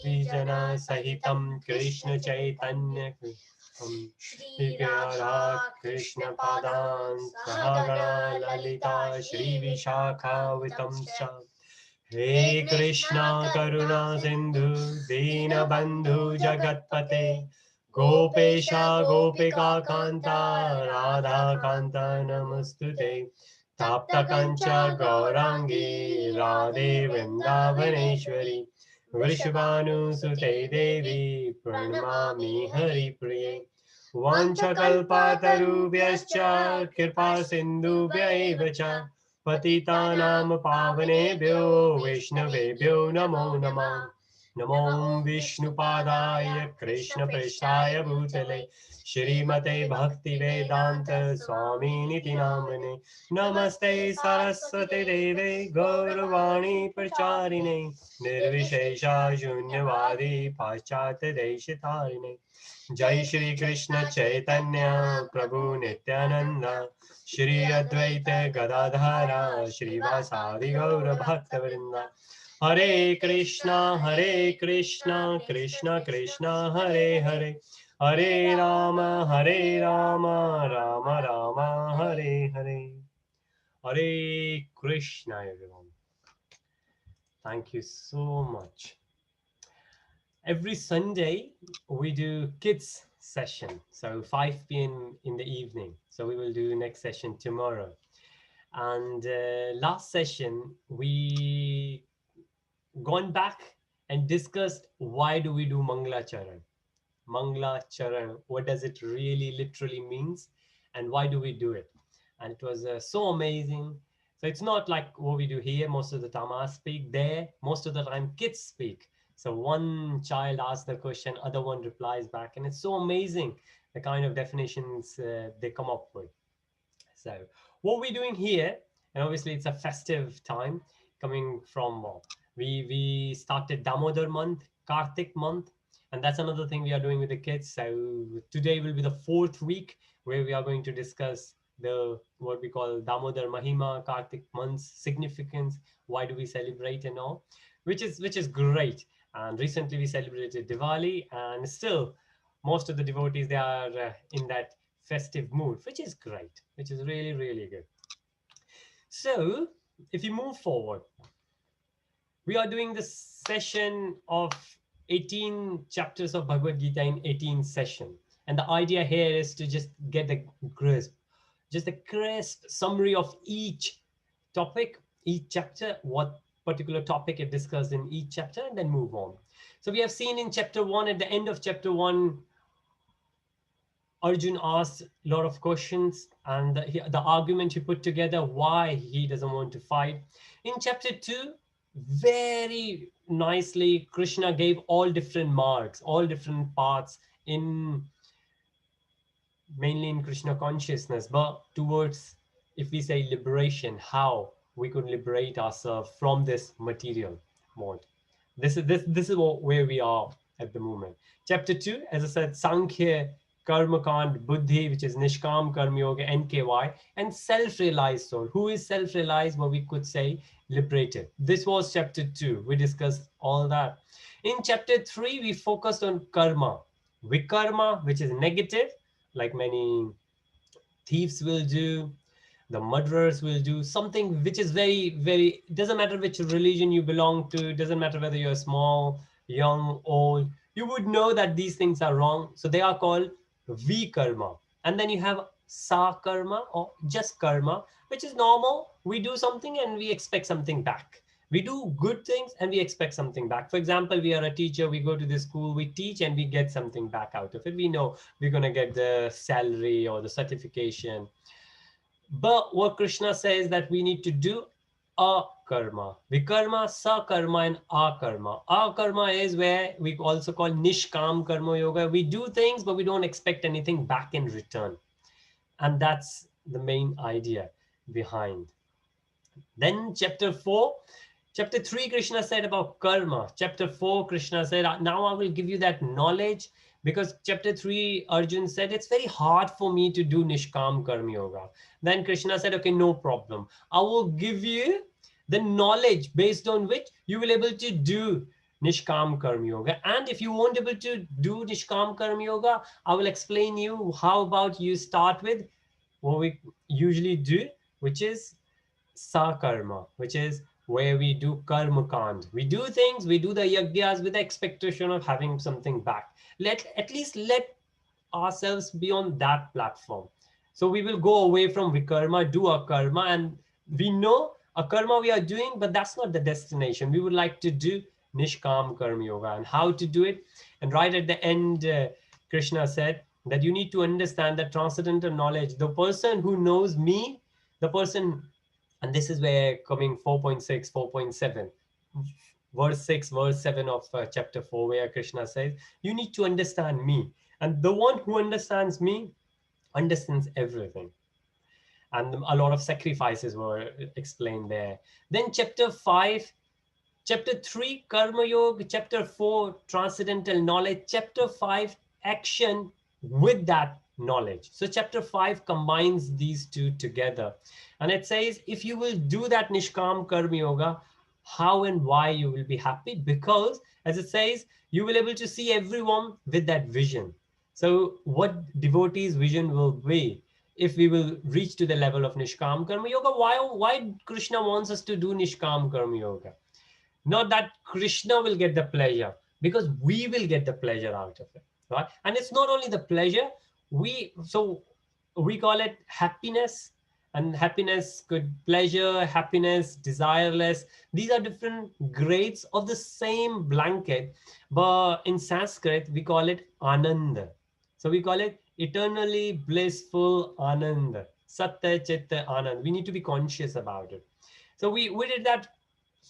Vijana Sahitam Krishna Chaitanya Shri Radha Krishna Padan Sahagana Lalita Shri Vishakha Vitamsha He Krishna Karuna Sindhu Dina Bandhu Jagatpate Gopesha Gopika Kanta Radha Kanta Namastute Tapta Kancha Gaurangi Radhe Vrindavaneshwari Vrishabhanu Sute Devi Pranamami Hari Priye Vanchakalpatarubhyascha Kripa Sindhubhya eva cha Patitanam Pavanebhyo Vaishnavebhyo Namo Namah Namo Vishnupadaya Krishna Preshaya Bhutale Shrimate Bhakti Vedanta Swami Niti Namane Namaste Saraswate Deve Gauravani Pracharine Nirvishesha Shunyavadi Paschate Deshitarine Jai Shri Krishna Chaitanya Prabhu Nityananda Shri Advaita Gadadhara Shri Vasadi Gaura Bhakta Vrinda Hare Krishna Krishna Krishna Hare Hare Hare Rama Rama Rama Hare Hare Hare Krishna everyone. Thank you so much. Every Sunday we do kids session, so 5 p.m. in the evening. So we will do next session tomorrow. And last session we gone back and discussed why do we do Mangla Charan. Mangla Charan, what does it really literally means and why do we do it? And it was so amazing. So it's not like what we do here. Most of the time I speak, there most of the time kids speak. So one child asks the question, other one replies back, and it's so amazing the kind of definitions they come up with. So what we're doing here, and obviously it's a festive time coming from we started Damodar month, Kartik month, and that's another thing we are doing with the kids. So today will be the 4th week where we are going to discuss the what we call Damodar Mahima, Kartik month's significance, why do we celebrate and all, which is great. And recently we celebrated Diwali, and still most of the devotees, they are in that festive mood, which is great, which is really, really good. So if you move forward, we are doing this session of 18 chapters of Bhagavad Gita in 18 session. And the idea here is to just get the just a crisp summary of each topic, each chapter, what particular topic is discussed in each chapter, and then move on. So we have seen in chapter 1, at the end of chapter 1, Arjun asked a lot of questions, and the argument he put together why he doesn't want to fight. In chapter 2, very nicely, Krishna gave all different marks, all different paths in mainly in Krishna consciousness, but towards, if we say liberation, how we could liberate ourselves from this material world. This is where we are at the moment. Chapter 2, as I said, Sankhya, Karma Kand, Buddhi, which is Nishkam Karma Yoga, NKY, and self-realized soul. Who is self-realized? What we could say, liberated. This was chapter 2. We discussed all that. In chapter 3, we focused on karma, vikarma, which is negative, like many thieves will do, the murderers will do something which is very, very, doesn't matter which religion you belong to, doesn't matter whether you're small, young, old, you would know that these things are wrong. So they are called vikarma. And then you have sakarma, or just karma, which is normal. We do something and we expect something back. We do good things and we expect something back. For example, we are a teacher, we go to the school, we teach and we get something back out of it. We know we're going to get the salary or the certification. But what Krishna says that we need to do akarma, vikarma, sakarma, and akarma. Akarma is where we also call nishkam karma yoga. We do things, but we don't expect anything back in return. And that's the main idea behind. Then chapter 4, chapter 3, Krishna said about karma. Chapter 4, Krishna said, now I will give you that knowledge, because chapter 3, Arjun said, it's very hard for me to do Nishkam Karma Yoga. Then Krishna said, okay, no problem. I will give you the knowledge based on which you will able to do Nishkam Karma Yoga. And if you won't able to do Nishkam Karma Yoga, I will explain you how about you start with what we usually do, which is Sakarma, which is where we do karma kand. We do things, we do the yajnas with the expectation of having something back. At least let ourselves be on that platform. So we will go away from vikarma, do a karma, and we know a karma we are doing, but that's not the destination. We would like to do Nishkam Karma Yoga and how to do it. And right at the end, Krishna said that you need to understand that transcendental knowledge. The person who knows me, the person, and this is where coming 4.6, 4.7, verse 6, verse 7 of chapter 4, where Krishna says, you need to understand me. And the one who understands me understands everything. And a lot of sacrifices were explained there. Then chapter 5, chapter 3, Karma Yoga, chapter 4, transcendental knowledge, chapter 5, action with that knowledge. So chapter 5 combines these two together. And it says, if you will do that Nishkam Karma Yoga, how and why you will be happy? Because, as it says, you will be able to see everyone with that vision. So what devotees' vision will be if we will reach to the level of Nishkam Karma Yoga? Why Krishna wants us to do Nishkam Karma Yoga? Not that Krishna will get the pleasure, because we will get the pleasure out of it, right? And it's not only the pleasure, we call it happiness, and happiness could pleasure, happiness, desireless. These are different grades of the same blanket, but in Sanskrit we call it Ananda. So we call it eternally blissful Ananda, Satya Chitta Anand. We need to be conscious about it. So we did that.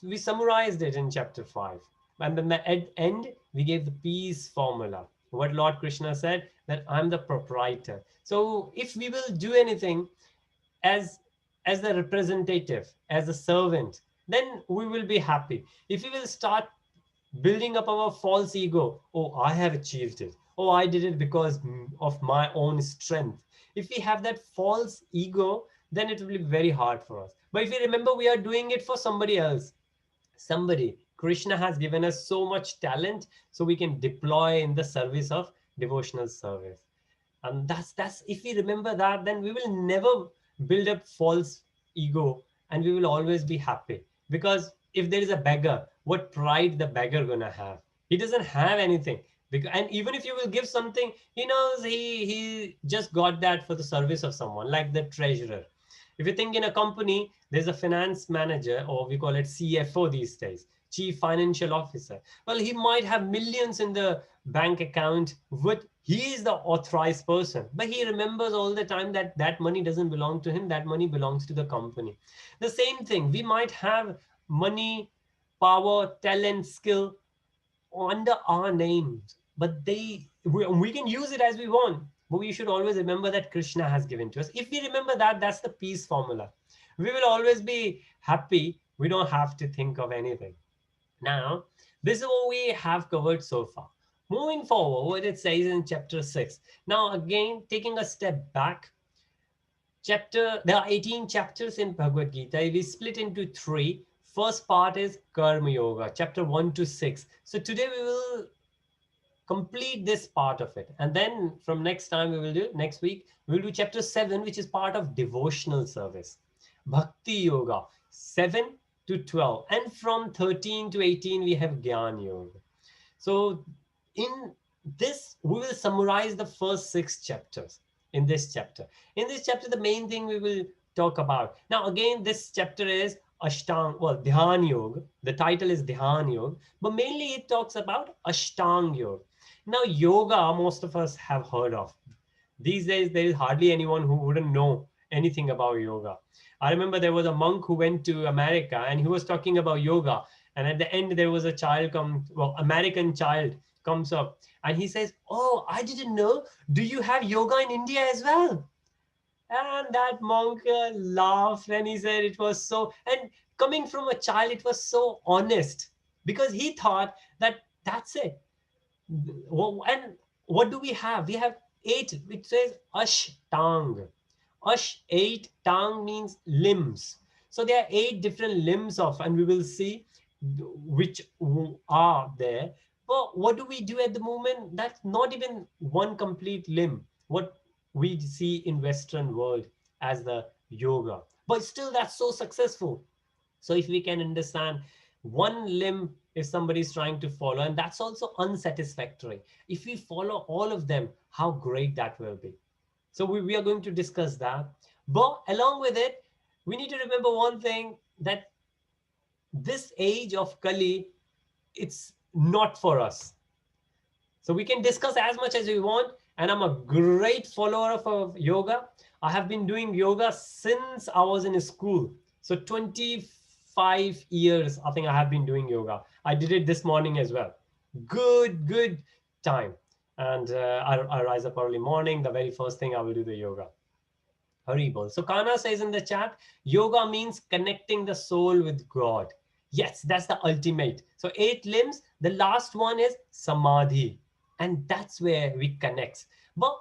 We summarized it in chapter 5. And then at the end, we gave the peace formula. What Lord Krishna said, that I'm the proprietor. So if we will do anything as the representative, as a servant, then we will be happy. If we will start building up our false ego, oh, I have achieved it. Oh, I did it because of my own strength. If we have that false ego, then it will be very hard for us. But if we remember, we are doing it for somebody else. Krishna has given us so much talent, so we can deploy in the service of devotional service. And that's if we remember that, then we will never build up false ego, and we will always be happy. Because if there is a beggar, what pride the beggar gonna have? He doesn't have anything. And even if you will give something, he knows he just got that for the service of someone, like the treasurer. If you think in a company, there's a finance manager, or we call it CFO these days, Chief Financial Officer. Well, he might have millions in the bank account, but he is the authorized person. But he remembers all the time that that money doesn't belong to him, that money belongs to the company. The same thing, we might have money, power, talent, skill under our names, but we can use it as we want. But we should always remember that Krishna has given to us. If we remember that, that's the peace formula. We will always be happy. We don't have to think of anything. Now, this is what we have covered so far. Moving forward, what it says in chapter 6. Now, again, taking a step back, there are 18 chapters in Bhagavad Gītā. We split into 3. First part is Karma Yoga, chapter 1 to 6. So today we will complete this part of it. And then from next week, we'll do chapter 7, which is part of devotional service. Bhakti Yoga, 7 to 12. And from 13 to 18, we have Gyan Yoga. So in this, we will summarize the first 6 chapters in this chapter. In this chapter, the main thing we will talk about. Now, again, this chapter is Dhyan Yoga. The title is Dhyan Yoga, but mainly it talks about Ashtang Yoga. Now, yoga, most of us have heard of. These days, there is hardly anyone who wouldn't know anything about yoga. I remember there was a monk who went to America and he was talking about yoga. And at the end, there was a American child comes up and he says, "Oh, I didn't know. Do you have yoga in India as well?" And that monk laughed and he said it was so, and coming from a child, it was so honest, because he thought that that's it. And what do we have? We have 8. It says Ashtang. 8 tang means limbs. So there are 8 different limbs of, and we will see which are there. But what do we do at the moment? That's not even one complete limb. What we see in Western world as the yoga, but still that's so successful. So if we can understand one limb, if somebody is trying to follow, and that's also unsatisfactory. If we follow all of them, how great that will be. So we are going to discuss that. But along with it, we need to remember one thing, that this age of Kali, it's not for us. So we can discuss as much as we want. And I'm a great follower of yoga. I have been doing yoga since I was in school. So 25 years, I think I have been doing yoga. I did it this morning as well. Good time. And I rise up early morning. The very first thing I will do the yoga. Haribol. So Kana says in the chat, yoga means connecting the soul with God. Yes, that's the ultimate. So 8 limbs, the last one is samadhi. And that's where we connect. But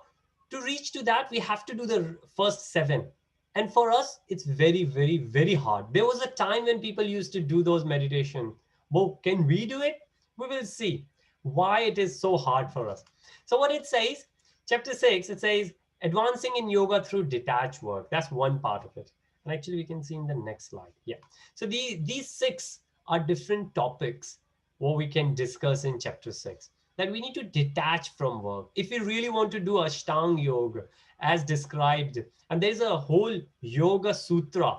to reach to that, we have to do the first 7. And for us, it's very hard. There was a time when people used to do those meditation. Well, can we do it? We will see why it is so hard for us. So what it says, chapter 6, it says, advancing in yoga through detached work. That's one part of it. And actually we can see in the next slide. Yeah. So these 6 are different topics what we can discuss in chapter 6. That we need to detach from work. If we really want to do Ashtanga yoga as described, and there's a whole yoga sutra,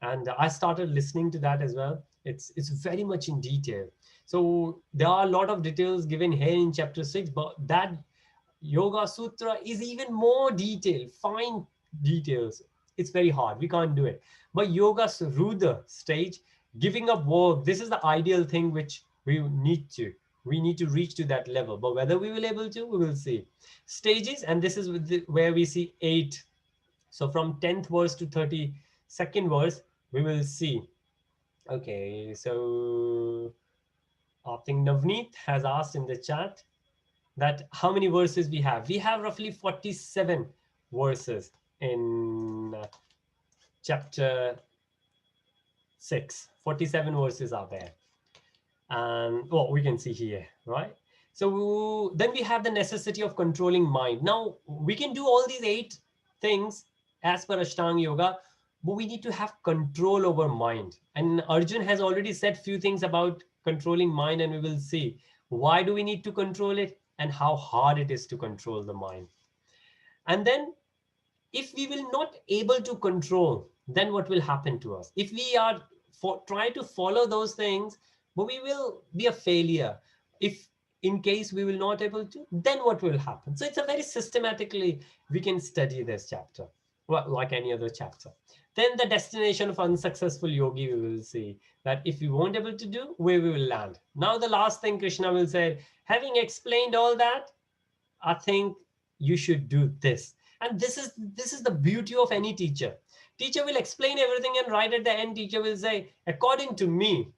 and I started listening to that as well. It's very much in detail. So there are a lot of details given here in chapter 6, but that Yoga Sutra is even more detailed, fine details. It's very hard. We can't do it. But Yoga Rudra stage, giving up work, this is the ideal thing which we need to. We need to reach to that level. But whether we will able to, we will see. Stages, and this is where we see 8. So from 10th verse to 32nd verse, we will see. Okay, so I think Navneet has asked in the chat that how many verses we have. We have roughly 47 verses in chapter 6. 47 verses are there. And well, we can see here, right? So then we have the necessity of controlling mind. Now, we can do all these 8 things as per Ashtanga Yoga, but we need to have control over mind. And Arjun has already said few things about controlling mind, and we will see why do we need to control it and how hard it is to control the mind. And then if we will not able to control, then what will happen to us? If we are try to follow those things, but we will be a failure. If in case we will not able to, then what will happen? So it's a very systematically, we can study this chapter, well, like any other chapter. Then the destination of unsuccessful yogi, we will see that if we won't able to do, where we will land. Now the last thing Krishna will say, having explained all that, I think you should do this. And this is the beauty of any teacher. Teacher will explain everything, and right at the end, teacher will say, according to me,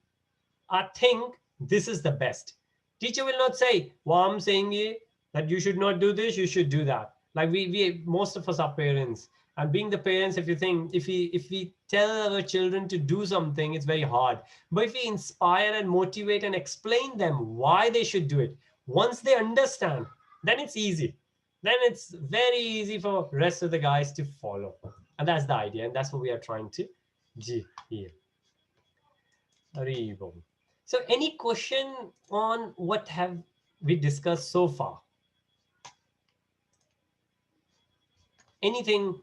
I think this is the best. Teacher will not say, well, I'm saying that you should not do this, you should do that. Like we most of us are parents. And being the parents, if you think, if we tell our children to do something, it's very hard. But if we inspire and motivate and explain them why they should do it, once they understand, then it's easy. Then it's very easy for rest of the guys to follow. And that's the idea. And that's what we are trying to do here. So any question on what have we discussed so far? Anything?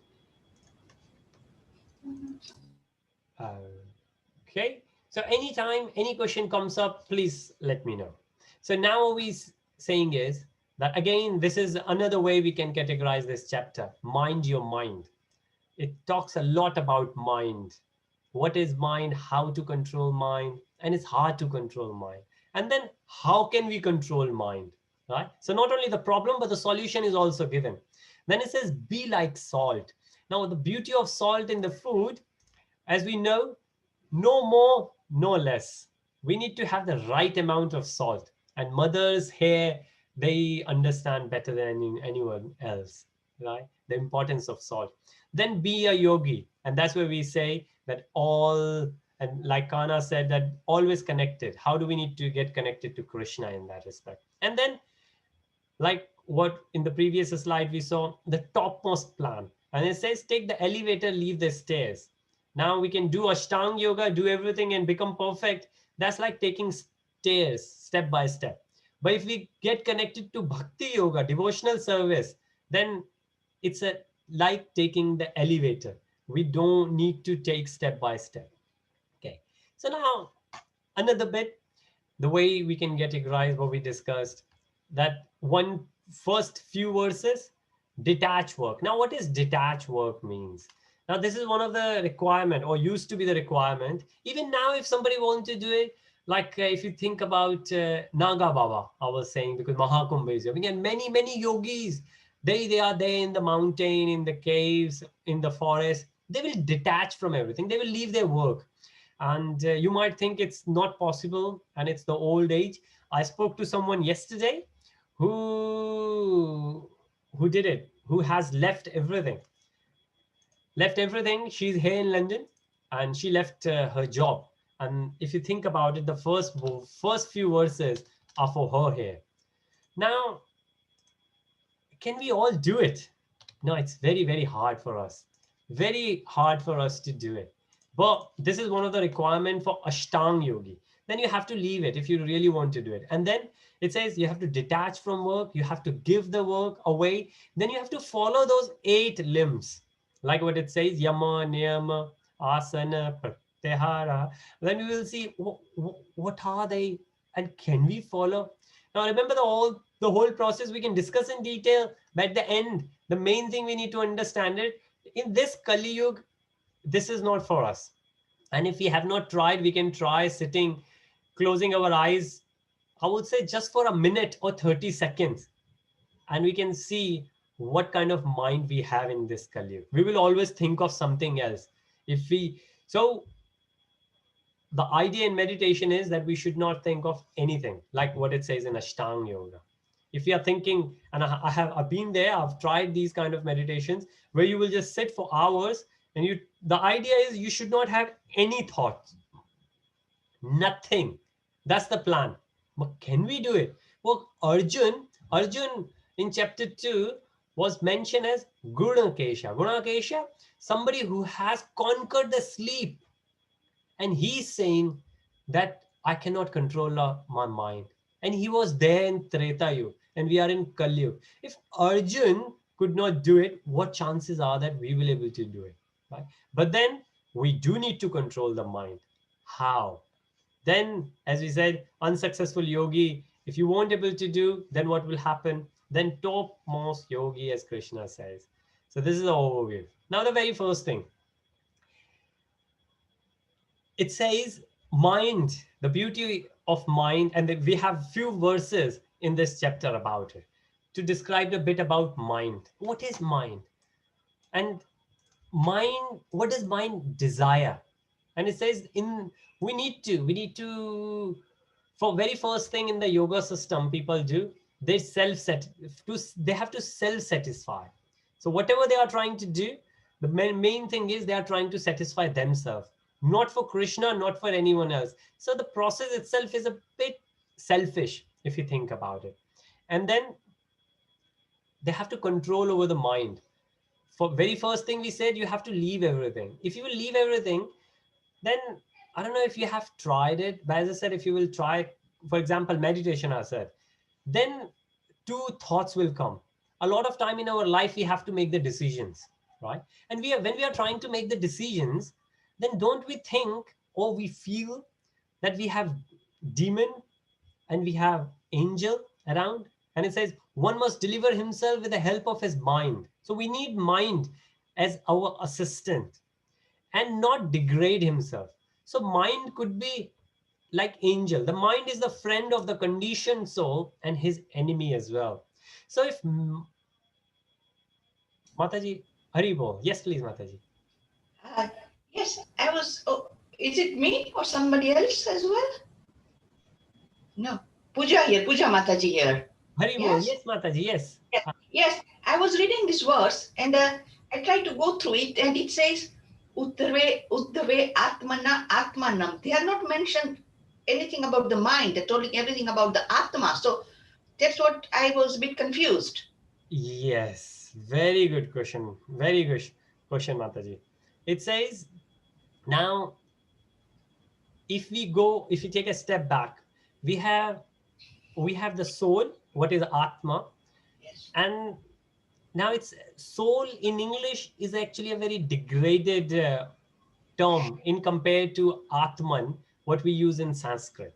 Okay. So anytime any question comes up, please let me know. So now what we're saying is that, again, this is another way we can categorize this chapter, mind your mind. It talks a lot about mind. What is mind, how to control mind, and it's hard to control mind. And then how can we control mind, right? So not only the problem, but the solution is also given. Then it says, be like salt. Now, the beauty of salt in the food, as we know, no more, no less. We need to have the right amount of salt. And mothers here, they understand better than anyone else, right? The importance of salt. Then be a yogi. And that's where we say that all And like Kana said, that always connected. How do we need to get connected to Krishna in that respect? And then, like what in the previous slide we saw, the topmost plan. And it says, take the elevator, leave the stairs. Now we can do Ashtanga yoga, do everything and become perfect. That's like taking stairs step by step. But if we get connected to Bhakti yoga, devotional service, then it's like taking the elevator. We don't need to take step by step. Okay. So now another bit, the way we can get it right, what we discussed, that one first few verses, detach work. Now, what is detach work means? Now, this is one of the requirement, or used to be the requirement. Even now, if somebody wants to do it, like if you think about Naga Baba, I was saying, because Mahakumbh is here. Again, many yogis, they are there in the mountain, in the caves, in the forest. They will detach from everything. They will leave their work. And you might think it's not possible and it's the old age. I spoke to someone yesterday who did it, who has left everything. She's here in London and she left her job. And if you think about it, the first few verses are for her here. Now, can we all do it? No, it's very hard for us. Very hard for us to do it. But this is one of the requirements for Ashtanga Yogi. Then you have to leave it if you really want to do it. And then it says you have to detach from work. You have to give the work away. Then you have to follow those 8 limbs. Like what it says, Yama, Niyama, Asana, Pratyahara. Then we will see what are they and can we follow? Now remember the whole process we can discuss in detail, but at the end, the main thing we need to understand it, in this Kali Yuga, this is not for us. And if we have not tried, we can try sitting, closing our eyes, I would say just for a minute or 30 seconds. And we can see what kind of mind we have in this Kali Yuga. We will always think of something else. So the idea in meditation is that we should not think of anything, like what it says in Ashtanga Yoga. If we are thinking, and I've been there, I've tried these kind of meditations where you will just sit for hours and the idea is you should not have any thoughts, nothing. That's the plan. But can we do it? Well, Arjun in chapter 2 was mentioned as Gunakesha. Gunakesha, somebody who has conquered the sleep. And he's saying that I cannot control my mind. And he was there in Treta Yuga, and we are in Kali Yuga. If Arjun could not do it, what chances are that we will be able to do it? Right? But then we do need to control the mind. How? Then, as we said, unsuccessful yogi, if you won't able to do, then what will happen? Then topmost yogi, as Krishna says. So this is the overview. Now the very first thing. It says mind, the beauty of mind, and we have few verses in this chapter about it to describe a bit about mind. What is mind? And mind, what does mind desire? And it says we need to for very first thing in the yoga system people do, they have to self satisfy. So whatever they are trying to do, the main thing is they are trying to satisfy themselves, not for Krishna, not for anyone else. So the process itself is a bit selfish if you think about it. And then they have to control over the mind. For very first thing we said, you have to leave everything. If you will leave everything, then I don't know if you have tried it, but as I said, if you will try, for example, meditation, I said, then 2 thoughts will come. A lot of time in our life, we have to make the decisions, right? And when we are trying to make the decisions, then don't we think or we feel that we have demon and we have angel around? And it says one must deliver himself with the help of his mind. So we need mind as our assistant and not degrade himself. So mind could be like angel. The mind is the friend of the conditioned soul and his enemy as well. So if Mataji, Haribol, yes please Mataji. Uh, yes, I was. Oh, is it me or somebody else as well? No, Puja here, Puja Mataji here. Haribol, Yes, yes Mataji, yes. yes. I was reading this verse and I tried to go through it, and it says, Uddhave Atmana Atmanam. They are not mentioned anything about the mind. They're telling everything about the Atma. So that's what I was a bit confused. Yes, very good question. Very good question, Mataji. It says, now, if we take a step back, we have the soul, what is Atma, Yes. and now it's soul in English is actually a very degraded term in compared to Atman, what we use in Sanskrit.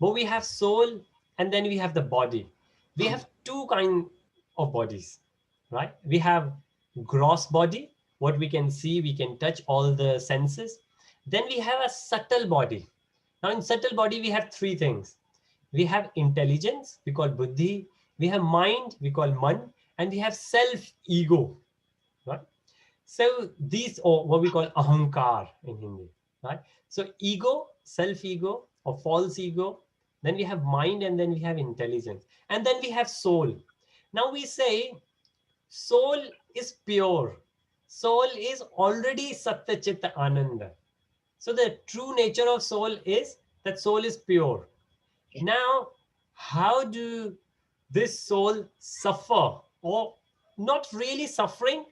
But we have soul and then we have the body. We have two kind of bodies, right? We have gross body, what we can see, we can touch, all the senses. Then we have a subtle body. Now in subtle body, we have three things. We have intelligence, we call buddhi. We have mind, we call man. And we have self, ego, right? So these, or what we call ahankar in Hindi, right? So ego, self-ego or false ego, then we have mind, and then we have intelligence, and then we have soul. Now we say soul is pure. Soul is already Satya Chitta Ananda. So the true nature of soul is that soul is pure. Yeah. Now, how do this soul suffer, or not really suffering,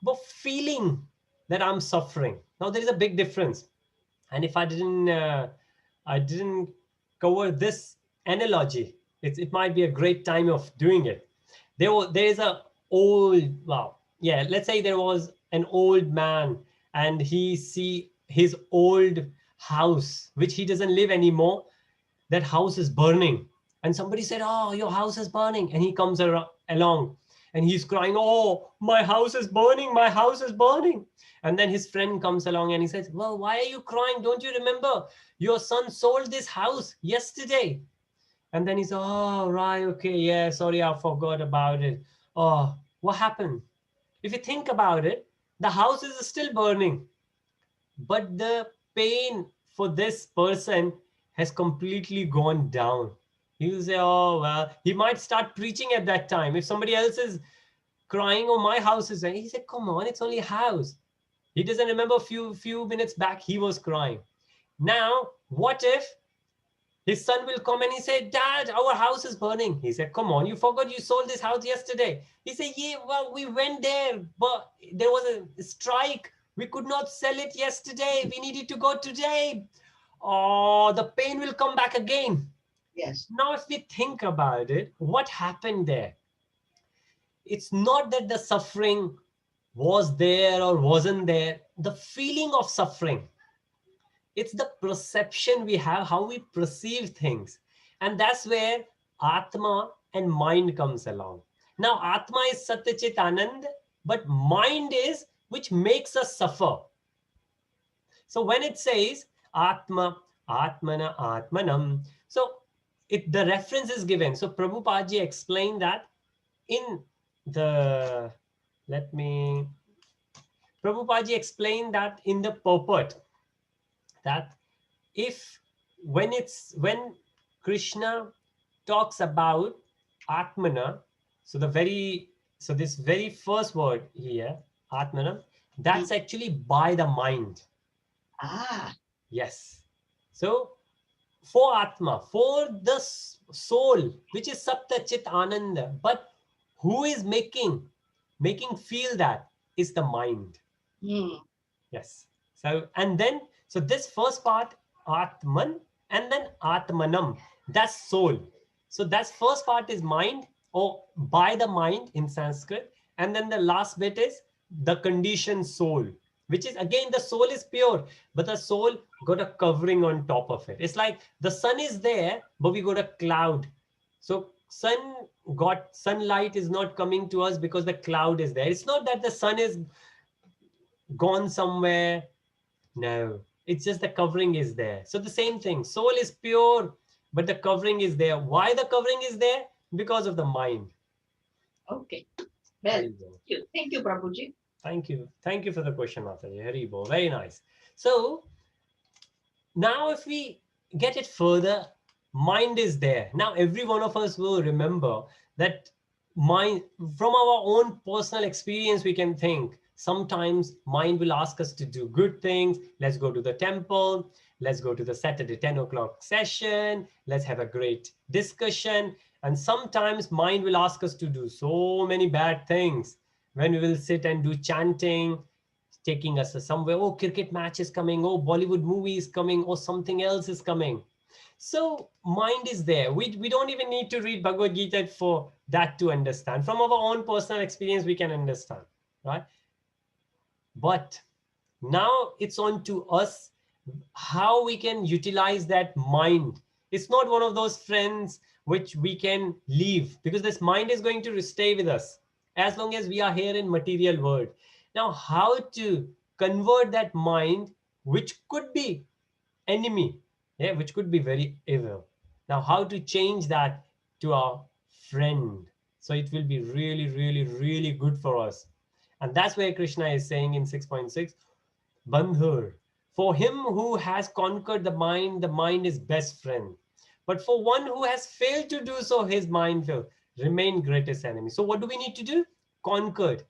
but feeling that I'm suffering? Now there is a big difference. And if I didn't cover this analogy, it might be a great time of doing it. There is a old, well, yeah, let's say there was an old man, and he see his old house, which he doesn't live anymore. That house is burning, and somebody said, oh, your house is burning, and he comes along, and he's crying, oh, my house is burning, my house is burning. And then his friend comes along and he says, well, why are you crying? Don't you remember your son sold this house yesterday? And then he's, oh, right, okay, yeah, sorry, I forgot about it. Oh, what happened? If you think about it, the house is still burning, but the pain for this person has completely gone down. He will say, oh, well, he might start preaching at that time. If somebody else is crying, oh, my house is, he said, come on, it's only a house. He doesn't remember a few minutes back, he was crying. Now, what if his son will come and he said, Dad, our house is burning. He said, come on, you forgot you sold this house yesterday. He said, yeah, well, we went there, but there was a strike. We could not sell it yesterday. We needed to go today. Oh, the pain will come back again. Yes. Now, if we think about it, what happened there? It's not that the suffering was there or wasn't there. The feeling of suffering, it's the perception we have, how we perceive things. And that's where Atma and mind comes along. Now, Atma is Satya Chit Anand, but mind is which makes us suffer. So when it says Atma, Atmana, Atmanam, so the reference is given. So Prabhupada ji explained that in the, Prabhupada ji explained that in the purport, that when Krishna talks about Atmana, so this very first word here, Atmana, that's actually by the mind. Ah. Yes. So for Atma, for the soul, which is Sapta Chit Ananda, but who is making feel that is the mind. Yes. So, and then, so this first part, Atman, and then Atmanam, that's soul. So that's first part is mind, or by the mind in Sanskrit. And then the last bit is the conditioned soul, which is again, the soul is pure, but the soul got a covering on top of it. It's like the sun is there, but we got a cloud. So sunlight is not coming to us because the cloud is there. It's not that the sun is gone somewhere. No, it's just the covering is there. So the same thing, soul is pure, but the covering is there. Why the covering is there? Because of the mind. Okay. Well, thank you, Prabhuji. Thank you. Thank you for the question, Mataji. Haribo. Very nice. So now if we get it further, mind is there. Now every one of us will remember that mind, from our own personal experience, we can think Sometimes mind will ask us to do good things. Let's go to the temple. Let's go to the Saturday 10 o'clock session. Let's have a great discussion. And sometimes mind will ask us to do so many bad things when we will sit and do chanting, taking us somewhere. Oh, cricket match is coming. Oh, Bollywood movie is coming. Or something else is coming. So mind is there. We don't even need to read Bhagavad Gītā for that to understand. From our own personal experience, we can understand, right? But now it's on to us how we can utilize that mind. It's not one of those friends which we can leave, because this mind is going to stay with us as long as we are here in material world. Now, how to convert that mind, which could be enemy, yeah, which could be very evil. Now, how to change that to our friend, so it will be really, really, really good for us. And that's where Krishna is saying in 6.6, Bandhur, for him who has conquered the mind is best friend. But for one who has failed to do so, his mind will remain greatest enemy. So what do we need to do? Conquered,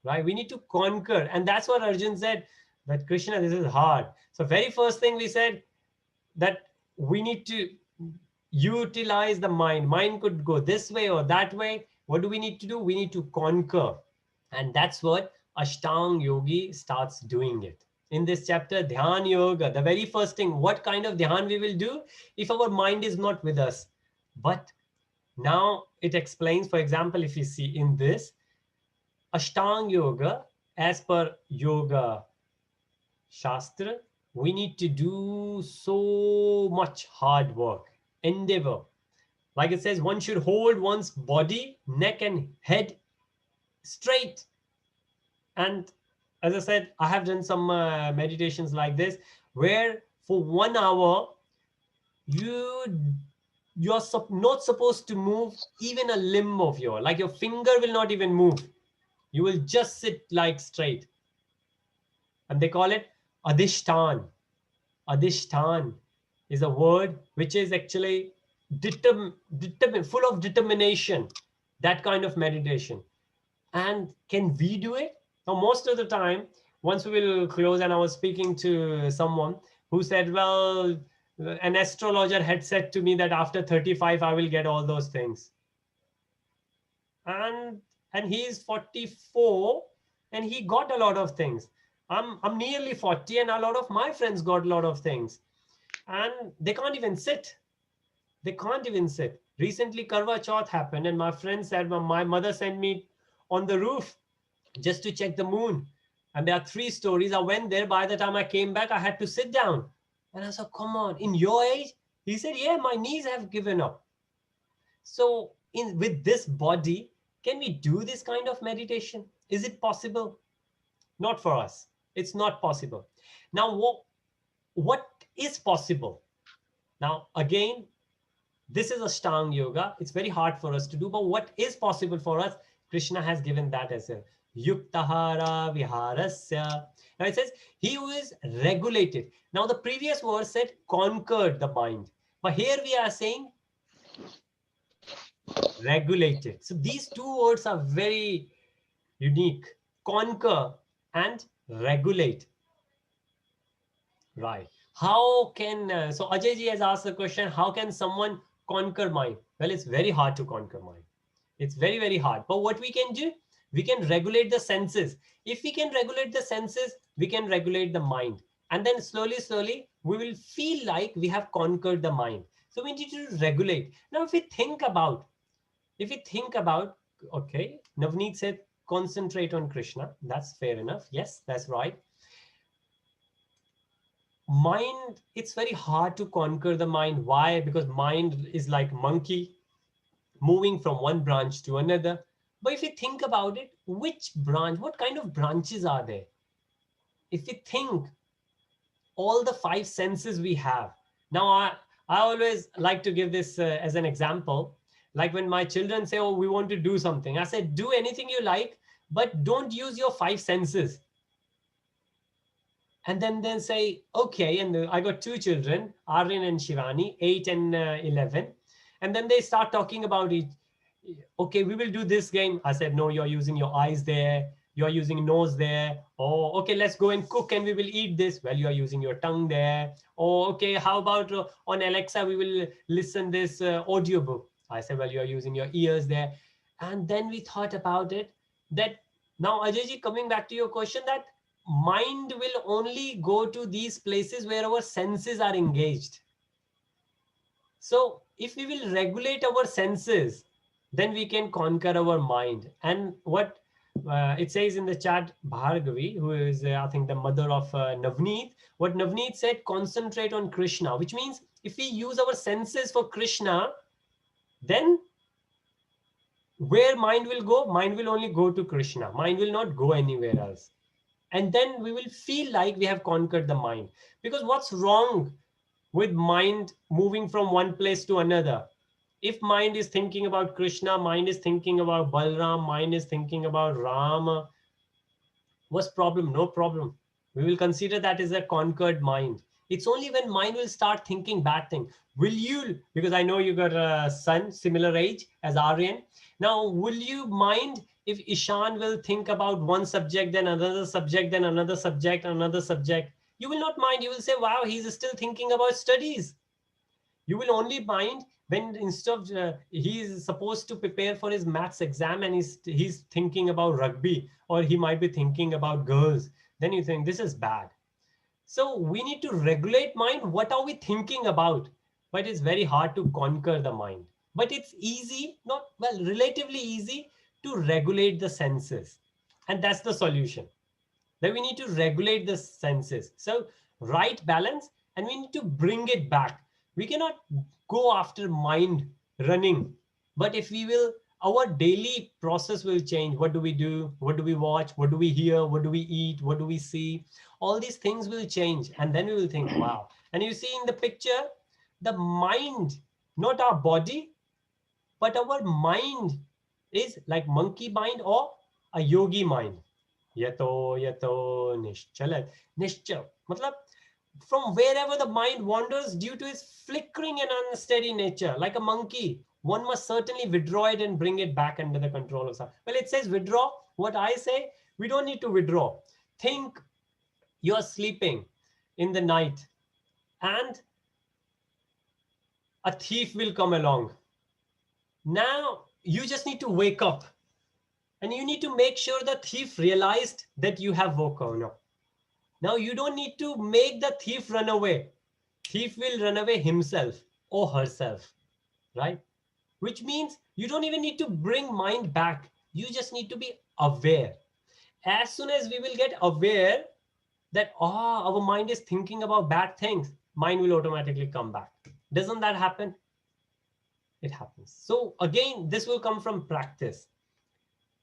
right? We need to conquer. And that's what Arjun said, that Krishna, this is hard. So very first thing we said that we need to utilize the mind. Mind could go this way or that way. What do we need to do? We need to conquer. And that's what Ashtang Yogi starts doing it. In this chapter, Dhyan Yoga, the very first thing, what kind of Dhyan we will do if our mind is not with us. But now it explains, for example, if you see in this, Ashtang Yoga, as per Yoga Shastra, we need to do so much hard work, endeavor. Like it says, one should hold one's body, neck and head straight. And as I said, I have done some meditations like this, where for 1 hour, you're not supposed to move even a limb of your, like your finger will not even move. You will just sit like straight. And they call it Adhishtan. Adhishtan is a word which is actually full of determination, that kind of meditation. And can we do it? Now, most of the time, once we will close, and I was speaking to someone who said, well, an astrologer had said to me that after 35, I will get all those things. And he is 44 and he got a lot of things. I'm nearly 40 and a lot of my friends got a lot of things. And they can't even sit. They can't even sit. Recently, Karwa Chauth happened and my friend said, my mother sent me on the roof just to check the moon. And there are 3 stories. I went there. By the time I came back, I had to sit down. And I said, come on, in your age? He said, yeah, my knees have given up. So with this body, can we do this kind of meditation? Is it possible? Not for us. It's not possible. Now, what is possible? Now, again, this is Ashtanga Yoga. It's very hard for us to do, but what is possible for us? Krishna has given that as a Yuktahara Viharasya. Now it says, he who is regulated. Now the previous verse said conquered the mind. But here we are saying regulated. So these 2 words are very unique. Conquer and regulate. Right. How can, so Ajay ji has asked the question, how can someone conquer mind? Well, it's very hard to conquer mind. It's very, very hard. But what we can do, we can regulate the senses. If we can regulate the senses, we can regulate the mind. And then slowly, slowly, we will feel like we have conquered the mind. So we need to regulate. Now, if we think about, okay, Navneet said, concentrate on Krishna. That's fair enough. Yes, that's right. Mind, it's very hard to conquer the mind. Why? Because mind is like monkey, moving from one branch to another. But if you think about it, which branch, what kind of branches are there? If you think all the 5 senses we have. Now, I always like to give this as an example. Like when my children say, oh, we want to do something. I said, do anything you like, but don't use your 5 senses. And then say, okay, and I got 2 children, Aryan and Shivani, 8 and 11. And then they start talking about it. Okay, we will do this game. I said, no, you're using your eyes there. You are using nose there. Oh, okay, let's go and cook and we will eat this. Well, you are using your tongue there. Oh, okay, how about on Alexa, we will listen this audiobook. I said, well, you are using your ears there. And then we thought about it that now, Ajayji, coming back to your question, that mind will only go to these places where our senses are engaged. So if we will regulate our senses, then we can conquer our mind. And what it says in the chat, Bhargavi, who is, I think, the mother of Navneet, what Navneet said, concentrate on Krishna, which means if we use our senses for Krishna, then where mind will go? Mind will only go to Krishna. Mind will not go anywhere else. And then we will feel like we have conquered the mind. Because what's wrong with mind moving from one place to another? If mind is thinking about Krishna, mind is thinking about Balram, mind is thinking about Rama, what's problem? No problem. We will consider that as a conquered mind. It's only when mind will start thinking bad thing. Will you, because I know you got a son, similar age as Aryan. Now, will you mind if Ishan will think about one subject, then another subject, then another subject, another subject? You will not mind. You will say, wow, he's still thinking about studies. You will only mind when instead of he is supposed to prepare for his maths exam and he's thinking about rugby, or he might be thinking about girls. Then you think this is bad. So we need to regulate mind. What are we thinking about? But it's very hard to conquer the mind. But it's easy, not well, relatively easy to regulate the senses. And that's the solution. That we need to regulate the senses. So right balance, and we need to bring it back. We cannot go after mind running. But if we will, our daily process will change. What do we do? What do we watch? What do we hear? What do we eat? What do we see? All these things will change. And then we will think, wow. And you see in the picture, the mind, not our body, but our mind is like monkey mind or a yogi mind. Yato yato nishchalat. Nishchal. Matlab, from wherever the mind wanders due to its flickering and unsteady nature, like a monkey, one must certainly withdraw it and bring it back under the control of some. Well, it says withdraw. What I say, we don't need to withdraw. Think you're sleeping in the night and a thief will come along. Now you just need to wake up and you need to make sure the thief realized that you have woken up. Now you don't need to make the thief run away. Thief will run away himself or herself, right? Which means you don't even need to bring mind back. You just need to be aware. As soon as we will get aware that our mind is thinking about bad things, mind will automatically come back. Doesn't that happen? It happens. So again, this will come from practice.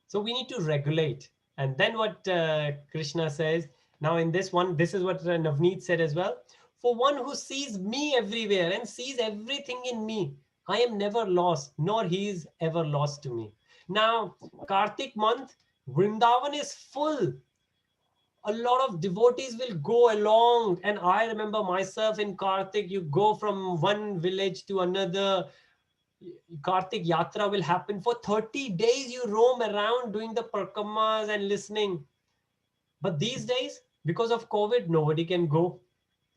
So we need to regulate. And then what Krishna says, now in this one, this is what Navneet said as well. For one who sees me everywhere and sees everything in me, I am never lost, nor he is ever lost to me. Now, Kartik month, Vrindavan is full. A lot of devotees will go along. And I remember myself in Kartik, you go from one village to another. Kartik Yatra will happen for 30 days. You roam around doing the parkramas and listening. But these days, because of COVID, nobody can go.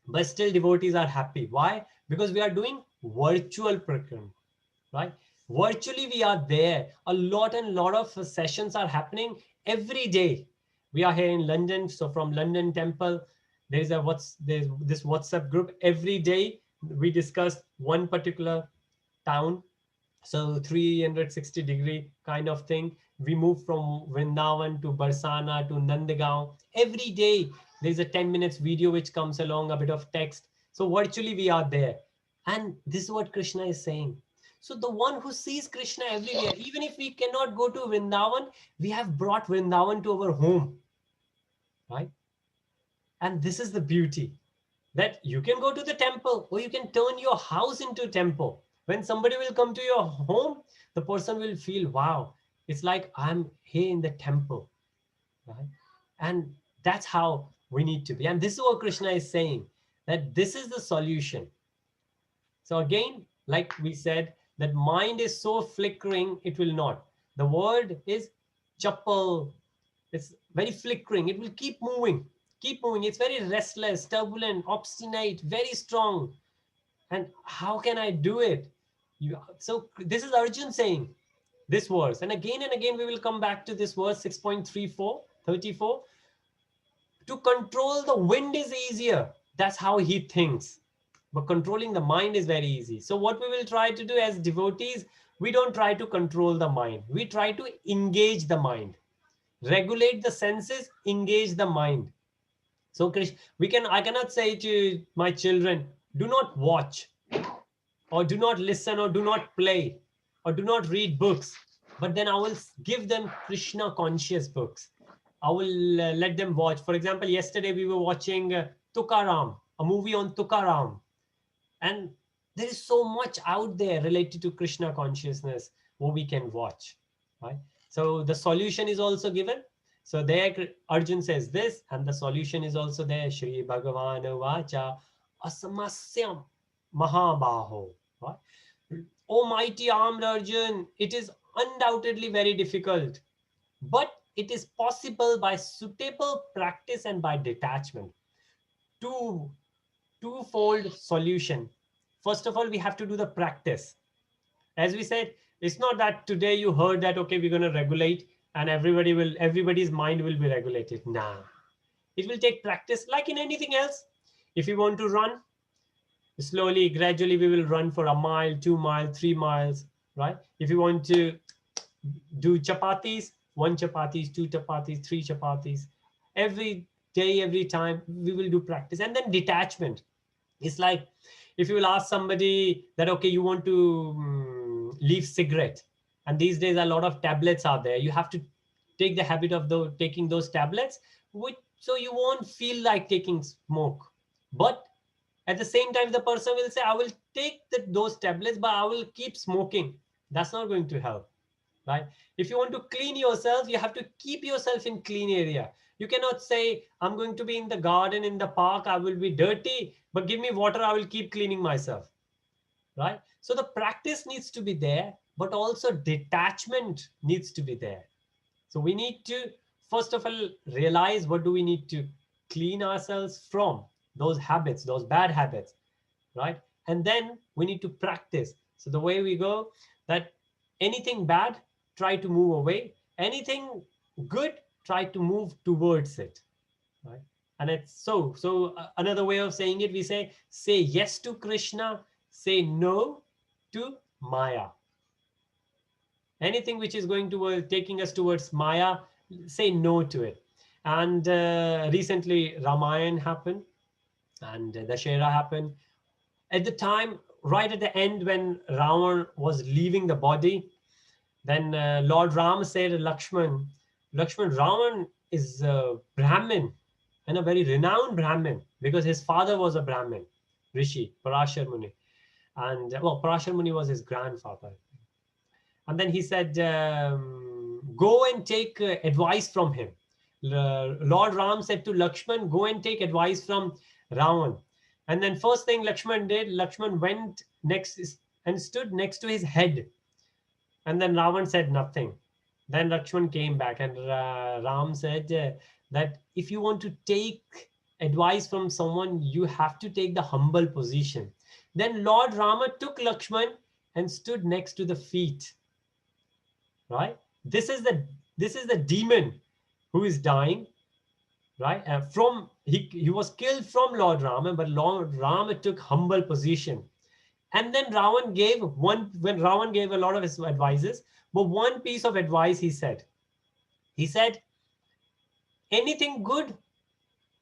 But still devotees are happy. Why? Because we are doing virtual parkrama, right? Virtually we are there. A lot of sessions are happening every day. We are here in London. So from London Temple, there's this WhatsApp group. Every day we discuss one particular town. So 360-degree kind of thing. We move from Vrindavan to Barsana to Nandagaon. Every day there's a 10 minutes video which comes along, a bit of text. So virtually we are there. And this is what Krishna is saying. So the one who sees Krishna everywhere, even if we cannot go to Vrindavan, we have brought Vrindavan to our home, right? And this is the beauty, that you can go to the temple or you can turn your house into a temple. When somebody will come to your home, the person will feel, wow, it's like I'm here in the temple, right? And that's how we need to be. And this is what Krishna is saying, that this is the solution. So again, like we said, that mind is so flickering, it will not. The word is chapal. It's very flickering. It will keep moving, keep moving. It's very restless, turbulent, obstinate, very strong. And how can I do it? So this is Arjun saying this verse. And again, we will come back to this verse 6.34, 34. To control the wind is easier. That's how he thinks. But controlling the mind is very easy. So what we will try to do as devotees, we don't try to control the mind. We try to engage the mind, regulate the senses, engage the mind. So I cannot say to my children, do not watch, or do not listen, or do not play, or do not read books. But then I will give them Krishna conscious books. I will let them watch. For example, yesterday we were watching Tukaram, a movie on Tukaram. And there is so much out there related to Krishna consciousness what we can watch, right? So the solution is also given. So there Arjun says this, and the solution is also there. Shri Bhagavan Vacha Asamasyam Mahabaho. Right? Almighty armed Arjun, it is undoubtedly very difficult, but it is possible by suitable practice and by detachment. Twofold solution. First of all, we have to do the practice. As we said, it's not that today you heard that, okay, we're going to regulate and everybody's mind will be regulated. Nah, it will take practice like in anything else. If you want to run, slowly, gradually, we will run for a mile, 2 miles, 3 miles, right? If you want to do chapatis, 1 chapatis, 2 chapatis, 3 chapatis, every day, every time, we will do practice. And then detachment. It's like if you will ask somebody that, okay, you want to leave cigarette, and these days a lot of tablets are there. You have to take the habit of taking those tablets, so you won't feel like taking smoke. But at the same time, the person will say, I will take those tablets, but I will keep smoking. That's not going to help, right? If you want to clean yourself, you have to keep yourself in clean area. You cannot say, I'm going to be in the garden, in the park, I will be dirty, but give me water, I will keep cleaning myself, right? So the practice needs to be there, but also detachment needs to be there. So we need to, first of all, realize what do we need to clean ourselves from, those habits, those bad habits, right? And then we need to practice. So the way we go, that anything bad, try to move away. Anything good, try to move towards it, right? And it's another way of saying it, we say yes to Krishna, say no to Maya. Anything which is going to taking us towards Maya, say no to it. And recently Ramayana happened, and Dashera happened. At the time, right at the end, when Ravan was leaving the body, then Lord Ram said, Lakshman, Ravan is a Brahmin, and a very renowned Brahmin, because his father was a Brahmin, Rishi, Parashar Muni. And Parashar Muni was his grandfather. And then he said, go and take advice from him. Lord Ram said to Lakshman, go and take advice from Ravan. And then first thing Lakshman did, Lakshman went next and stood next to his head. And then Ravan said nothing. Then Lakshman came back, and Ram said that if you want to take advice from someone, you have to take the humble position. Then Lord Rama took Lakshman and stood next to the feet. Right? This is the demon who is dying. Right? He was killed from Lord Rama, but Lord Rama took humble position. And then Ravan gave a lot of his advices, but one piece of advice he said, anything good,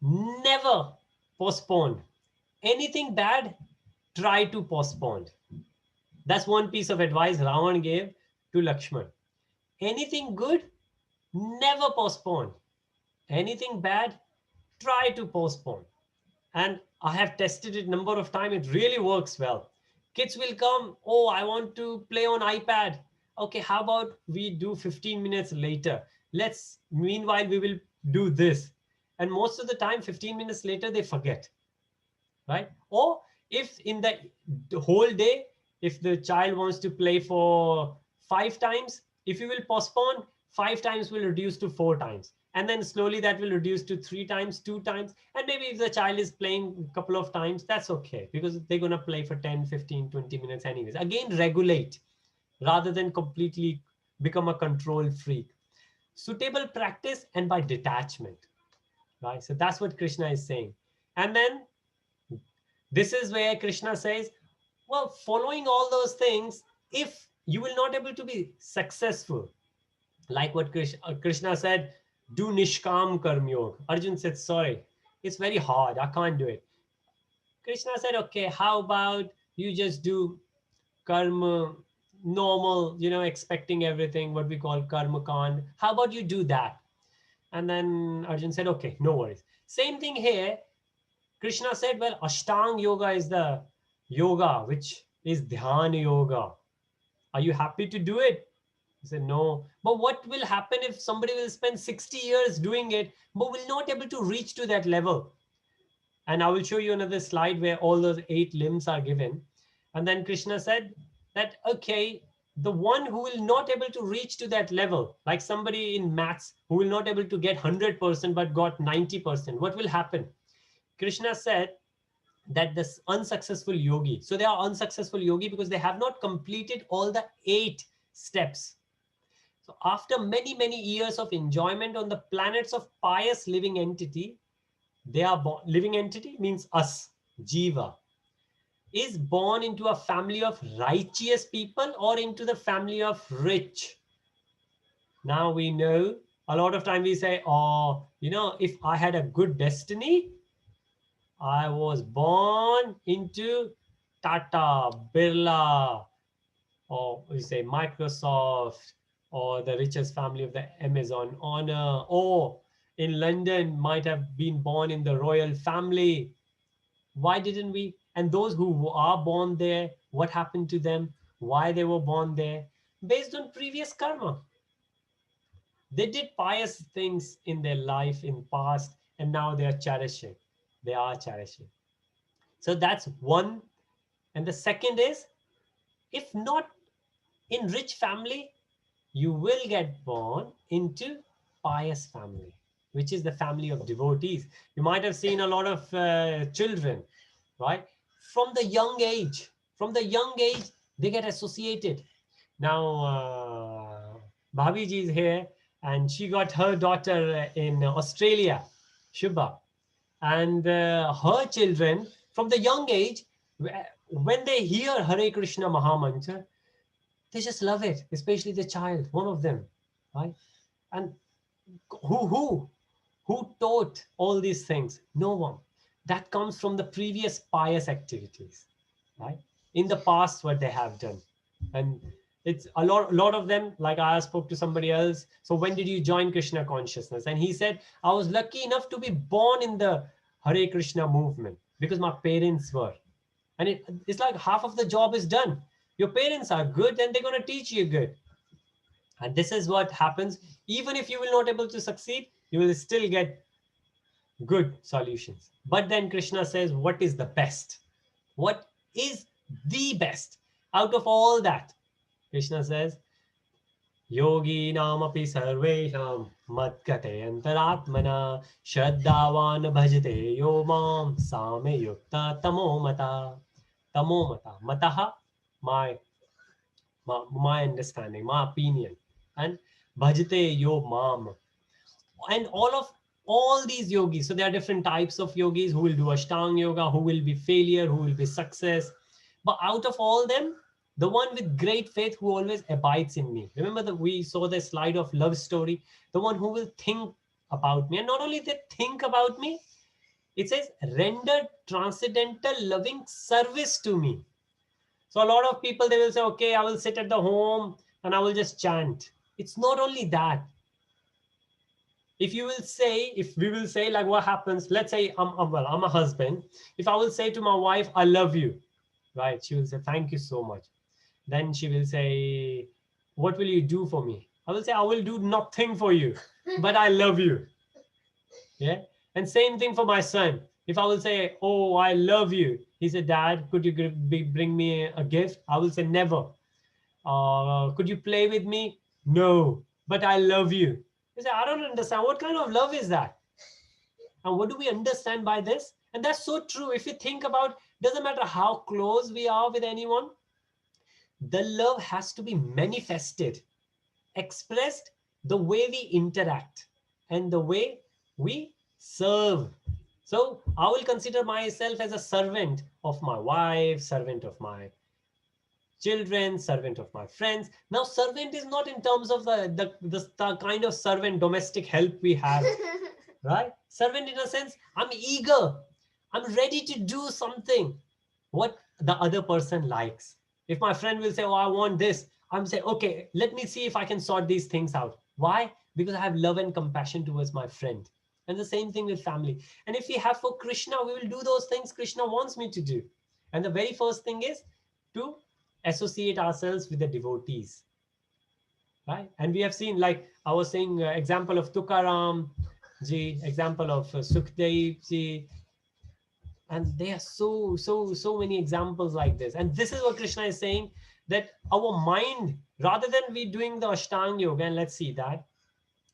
never postpone. Anything bad, try to postpone. That's one piece of advice Ravan gave to Lakshman. Anything good, never postpone. Anything bad, try to postpone. And I have tested it a number of times. It really works well. Kids will come, oh, I want to play on iPad. Okay, how about we do 15 minutes later? Meanwhile, we will do this. And most of the time, 15 minutes later, they forget, right? Or if in the whole day, if the child wants to play for 5 times, if you will postpone, 5 times will reduce to 4 times. And then slowly that will reduce to 3 times, 2 times. And maybe if the child is playing a couple of times, that's okay, because they're going to play for 10, 15, 20 minutes anyways. Again, regulate rather than completely become a control freak. Suitable practice and by detachment, right? So that's what Krishna is saying. And then this is where Krishna says, well, following all those things, if you will not able to be successful, like what Krishna said, do Nishkam Karma Yoga. Arjun said, sorry, it's very hard. I can't do it. Krishna said, okay, how about you just do karma, normal, expecting everything, what we call karma kand. How about you do that? And then Arjun said, okay, no worries. Same thing here. Krishna said, well, Ashtang Yoga is the yoga, which is Dhyana Yoga. Are you happy to do it? He said, no. But what will happen if somebody will spend 60 years doing it, but will not able to reach to that level? And I will show you another slide where all those 8 limbs are given. And then Krishna said that, okay, the one who will not able to reach to that level, like somebody in maths who will not able to get 100% but got 90%, what will happen? Krishna said that this unsuccessful yogi, so they are unsuccessful yogi because they have not completed all the 8 steps. So after many, many years of enjoyment on the planets of pious living entity, they are born, living entity means us, Jiva, is born into a family of righteous people or into the family of rich. Now we know a lot of time we say, oh, if I had a good destiny, I was born into Tata, Birla, or we say Microsoft, or the richest family of the Amazon, Honor, or in London might have been born in the royal family. Why didn't we? And those who are born there, what happened to them? Why they were born there? Based on previous karma. They did pious things in their life in past, and now they are cherishing. They are cherishing. So that's one. And the second is, if not in rich family, you will get born into pious family, which is the family of devotees. You might have seen a lot of children, right? From the young age, they get associated. Now, Bhabiji is here, and she got her daughter in Australia, Shubha. And her children, from the young age, when they hear Hare Krishna Mahamantra, they just love it, especially the child, one of them, right? And who taught all these things? No one. That comes from the previous pious activities, right? In the past, what they have done. And it's a lot of them, like I spoke to somebody else. So when did you join Krishna consciousness? And he said, I was lucky enough to be born in the Hare Krishna movement because my parents were. And it's like half of the job is done. Your parents are good and they're going to teach you good. And this is what happens. Even if you will not able to succeed, you will still get good solutions. But then Krishna says, what is the best? What is the best out of all that? Krishna says, Yogi namapi sarvesham madgate antaratmana shraddhavan bhajate yo mam same yukta tamomata. Tamomata. Mataha, my understanding, my opinion. And bhajate yo mam. And all these yogis, so there are different types of yogis who will do Ashtanga yoga, who will be failure, who will be success. But out of all them, the one with great faith who always abides in me. Remember that we saw the slide of love story, the one who will think about me. And not only they think about me, it says render transcendental loving service to me. So a lot of people, they will say, okay, I will sit at the home and I will just chant. It's not only that. If we will say like what happens, let's say I'm a husband. If I will say to my wife, I love you, right? She will say, thank you so much. Then she will say, what will you do for me? I will say, I will do nothing for you, but I love you. Yeah. And same thing for my son. If I will say, oh, I love you. He said, Dad, could you bring me a gift? I will say, never. Could you play with me? No, but I love you. You say, I don't understand. What kind of love is that? And what do we understand by this? And that's so true. If you think about, doesn't matter how close we are with anyone, the love has to be manifested, expressed the way we interact and the way we serve. So I will consider myself as a servant of my wife, servant of my children, servant of my friends. Now, servant is not in terms of the kind of servant domestic help we have, right? Servant in a sense, I'm eager, I'm ready to do something what the other person likes. If my friend will say, oh, I want this, I'm saying, okay, let me see if I can sort these things out. Why? Because I have love and compassion towards my friend. And the same thing with family. And if we have for Krishna, we will do those things Krishna wants me to do. And the very first thing is to associate ourselves with the devotees, right? And we have seen, like I was saying, example of Tukaram ji, example of Sukhdev ji, and there are so many examples like this. And this is what Krishna is saying, that our mind, rather than we doing the Ashtanga yoga, and let's see that,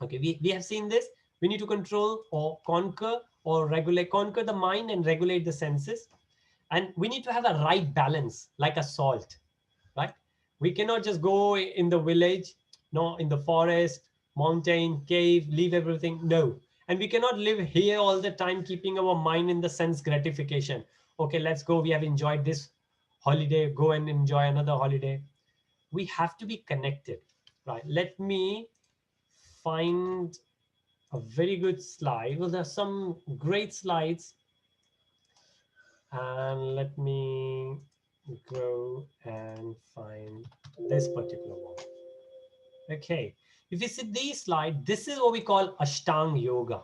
okay, we have seen this, we need to control or conquer the mind and regulate the senses. And we need to have a right balance, like a salt, right? We cannot just go in the village, no, in the forest, mountain, cave, leave everything. No. And we cannot live here all the time, keeping our mind in the sense gratification. Okay, let's go. We have enjoyed this holiday. Go and enjoy another holiday. We have to be connected, right? Let me find a very good slide. Well, there's some great slides. And let me go and find this particular one. Okay, if you see these slides, this is what we call Ashtanga Yoga.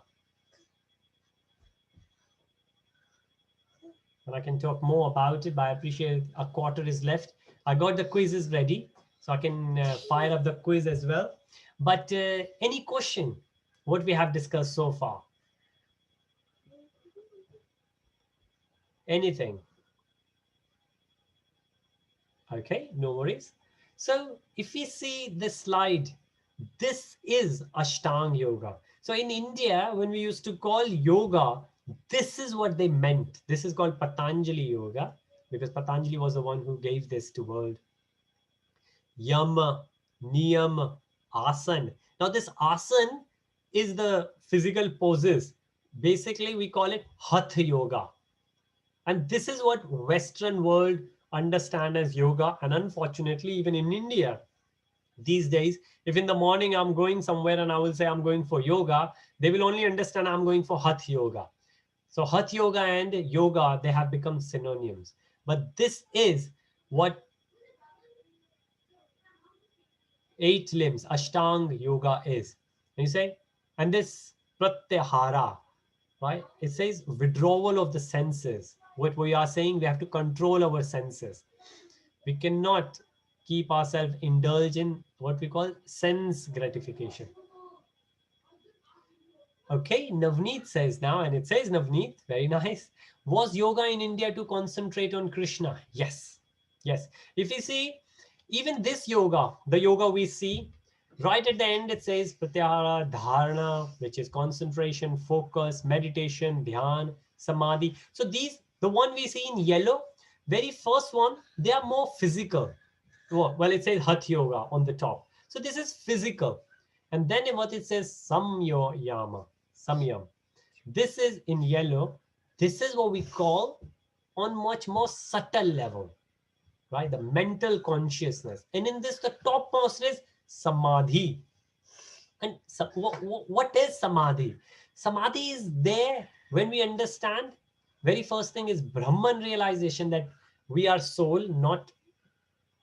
And I can talk more about it, but I appreciate a quarter is left. I got the quizzes ready, so I can fire up the quiz as well. But any question, what we have discussed so far? Anything? Okay, no worries. So if we see this slide, this is Ashtanga Yoga. So in India, when we used to call yoga, this is what they meant. This is called Patanjali Yoga, because Patanjali was the one who gave this to world. Yama, Niyam, Asan. Now this Asan is the physical poses. Basically, we call it Hatha Yoga. And this is what Western world understand as yoga. And unfortunately, even in India, these days, if in the morning I'm going somewhere and I will say I'm going for yoga, they will only understand I'm going for Hatha Yoga. So Hatha Yoga and yoga, they have become synonyms. But this is what 8 limbs, Ashtanga Yoga is. And you say, and this Pratyahara, right? It says withdrawal of the senses. What we are saying, we have to control our senses. We cannot keep ourselves indulged in what we call sense gratification. Okay, Navneet says now, and it says Navneet, very nice. Was yoga in India to concentrate on Krishna? Yes, yes. If you see, even this yoga, the yoga we see, right at the end it says Pratyahara, Dharana, which is concentration, focus, meditation, Dhyan, Samadhi. So these, the one we see in yellow, very first one, they are more physical. Well, it says Hatha Yoga on the top. So this is physical. And then what it says, Samyama, Samyam. This is in yellow. This is what we call on much more subtle level, right? The mental consciousness. And in this, the topmost is Samadhi. And so, what is Samadhi? Samadhi is there when we understand. Very first thing is Brahman realization, that we are soul, not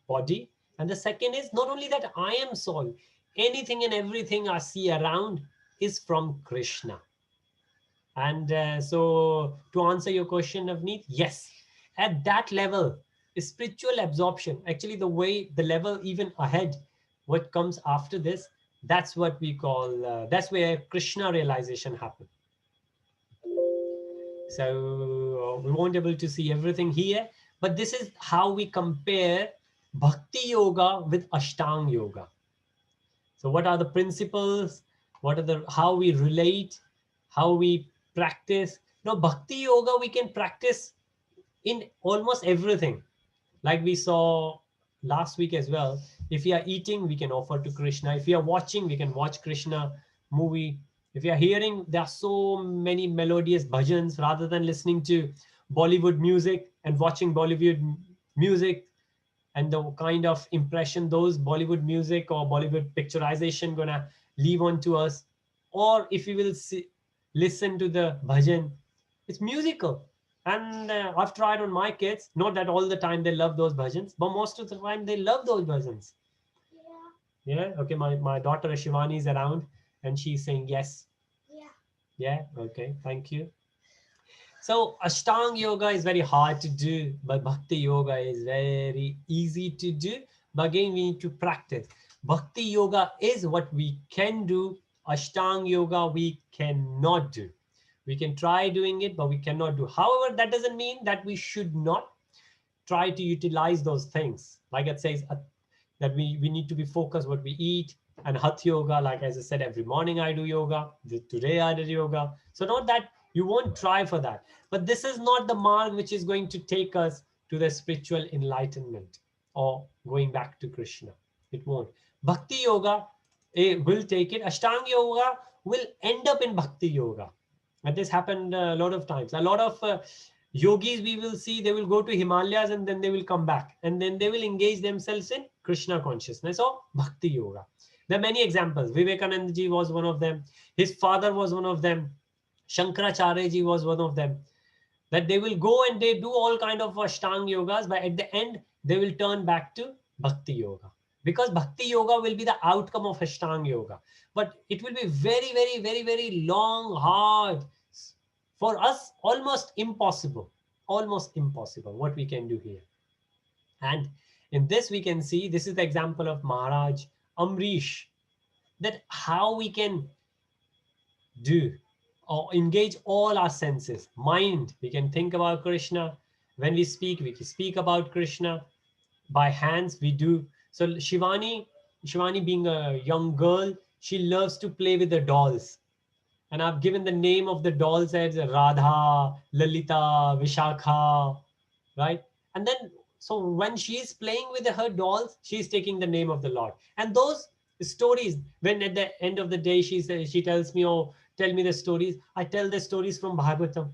body. And the second is not only that I am soul, anything and everything I see around is from Krishna. And so to answer your question, Navneet, yes, at that level, spiritual absorption, actually the level even ahead, what comes after this, that's what we call, that's where Krishna realization happened. So we won't be able to see everything here, but this is how we compare Bhakti Yoga with Ashtanga Yoga. So what are the principles? what are the, how we relate, how we practice. Now, bhakti yoga we can practice in almost everything. Like we saw last week as well. If we are eating, we can offer to Krishna. If we are watching, we can watch Krishna movie. If you are hearing, there are so many melodious bhajans rather than listening to Bollywood music and watching Bollywood music and the kind of impression those Bollywood music or Bollywood picturization gonna leave onto us. Or if we will see, listen to the bhajan, it's musical. And I've tried on my kids, not that all the time they love those bhajans, but most of the time they love those bhajans. Yeah, okay, my daughter Shivani is around and she's saying yes. Yeah, okay, thank you. So Ashtanga yoga is very hard to do, but Bhakti yoga is very easy to do. But again, we need to practice. Bhakti yoga is what we can do. Ashtanga yoga we cannot do. We can try doing it, but we cannot do. However, that doesn't mean that we should not try to utilize those things. Like it says that we need to be focused what we eat. And Hatha yoga, like as I said, every morning I do yoga. Today I did yoga. So not that you won't try for that, but this is not the mark which is going to take us to the spiritual enlightenment or going back to Krishna. It won't. Bhakti yoga will take it. Ashtanga yoga will end up in Bhakti yoga. And this happened a lot of times. A lot of yogis we will see, they will go to Himalayas and then they will come back and then they will engage themselves in Krishna consciousness or Bhakti yoga. There are many examples. Vivekananda ji was one of them. His father was one of them. Shankaracharya ji was one of them. That they will go and they do all kind of Ashtanga yogas, but at the end they will turn back to Bhakti yoga, because Bhakti yoga will be the outcome of Ashtanga yoga. But it will be very, very, very, very long, hard, for us almost impossible, what we can do here. And in this we can see, this is the example of Maharaj Amrish, that how we can do or engage all our senses. Mind, we can think about Krishna. When we can speak about Krishna. By hands, we do. So Shivani being a young girl, she loves to play with the dolls. And I've given the name of the dolls as Radha, Lalita, Vishakha, right? And then, so when she's playing with her dolls, she's taking the name of the Lord. And those stories, when at the end of the day she says, she tells me, oh, tell me the stories, I tell the stories from Bhagavatam,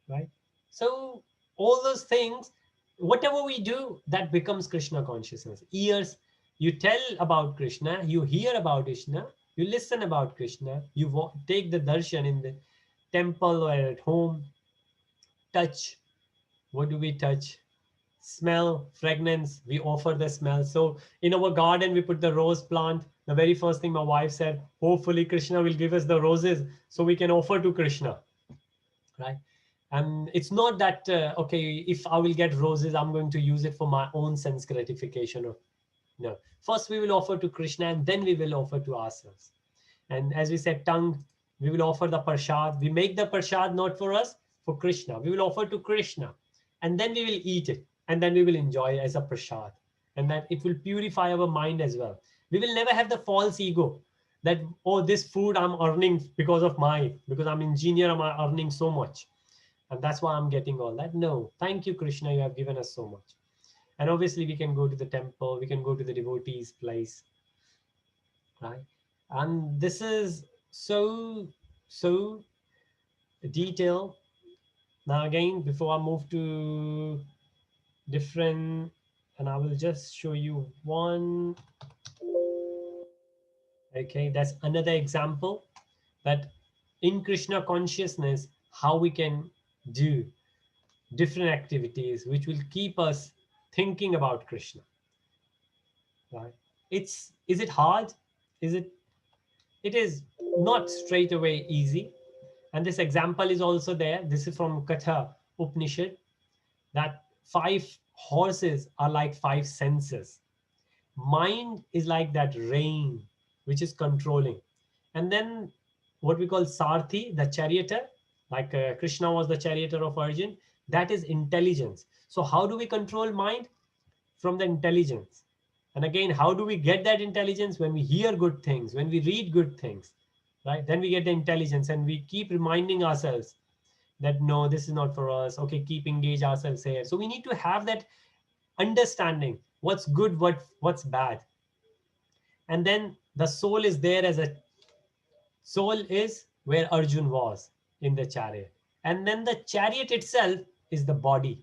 right? So all those things, whatever we do, that becomes Krishna consciousness. Ears, you tell about Krishna, you hear about Krishna, you listen about Krishna, you take the darshan in the temple or at home. Touch, what do we touch? Smell, fragrance, we offer the smell. So in our garden we put the rose plant. The very first thing my wife said, hopefully Krishna will give us the roses so we can offer to Krishna, right? And it's not that okay, if I will get roses, I'm going to use it for my own sense gratification. Or no, first we will offer to Krishna and then we will offer to ourselves. And as we said, tongue, we will offer the prasad. We make the prasad not for us, for Krishna. We will offer to Krishna and then we will eat it and then we will enjoy it as a prasad. And that it will purify our mind as well. We will never have the false ego that, oh, this food I'm earning because I'm engineer, I'm earning so much. And that's why I'm getting all that. No, thank you, Krishna, you have given us so much. And obviously we can go to the temple, we can go to the devotees place, right? And this is so detailed. Now again, before I move to different, and I will just show you one. Okay, that's another example that in Krishna consciousness, how we can do different activities which will keep us thinking about Krishna, right? Is it hard? Is it? It is not straight away easy. And this example is also there. This is from Katha Upanishad, that 5 horses are like 5 senses. Mind is like that rain, which is controlling. And then what we call Sarthi, the charioteer, like Krishna was the charioteer of Arjun, that is intelligence. So how do we control mind? From the intelligence. And again, how do we get that intelligence? When we hear good things, when we read good things, right? Then we get the intelligence, and we keep reminding ourselves that no, this is not for us. Okay, keep engage ourselves here. So we need to have that understanding what's good, what's bad. And then the soul is there as a soul is where Arjun was in the chariot. And then the chariot itself is the body.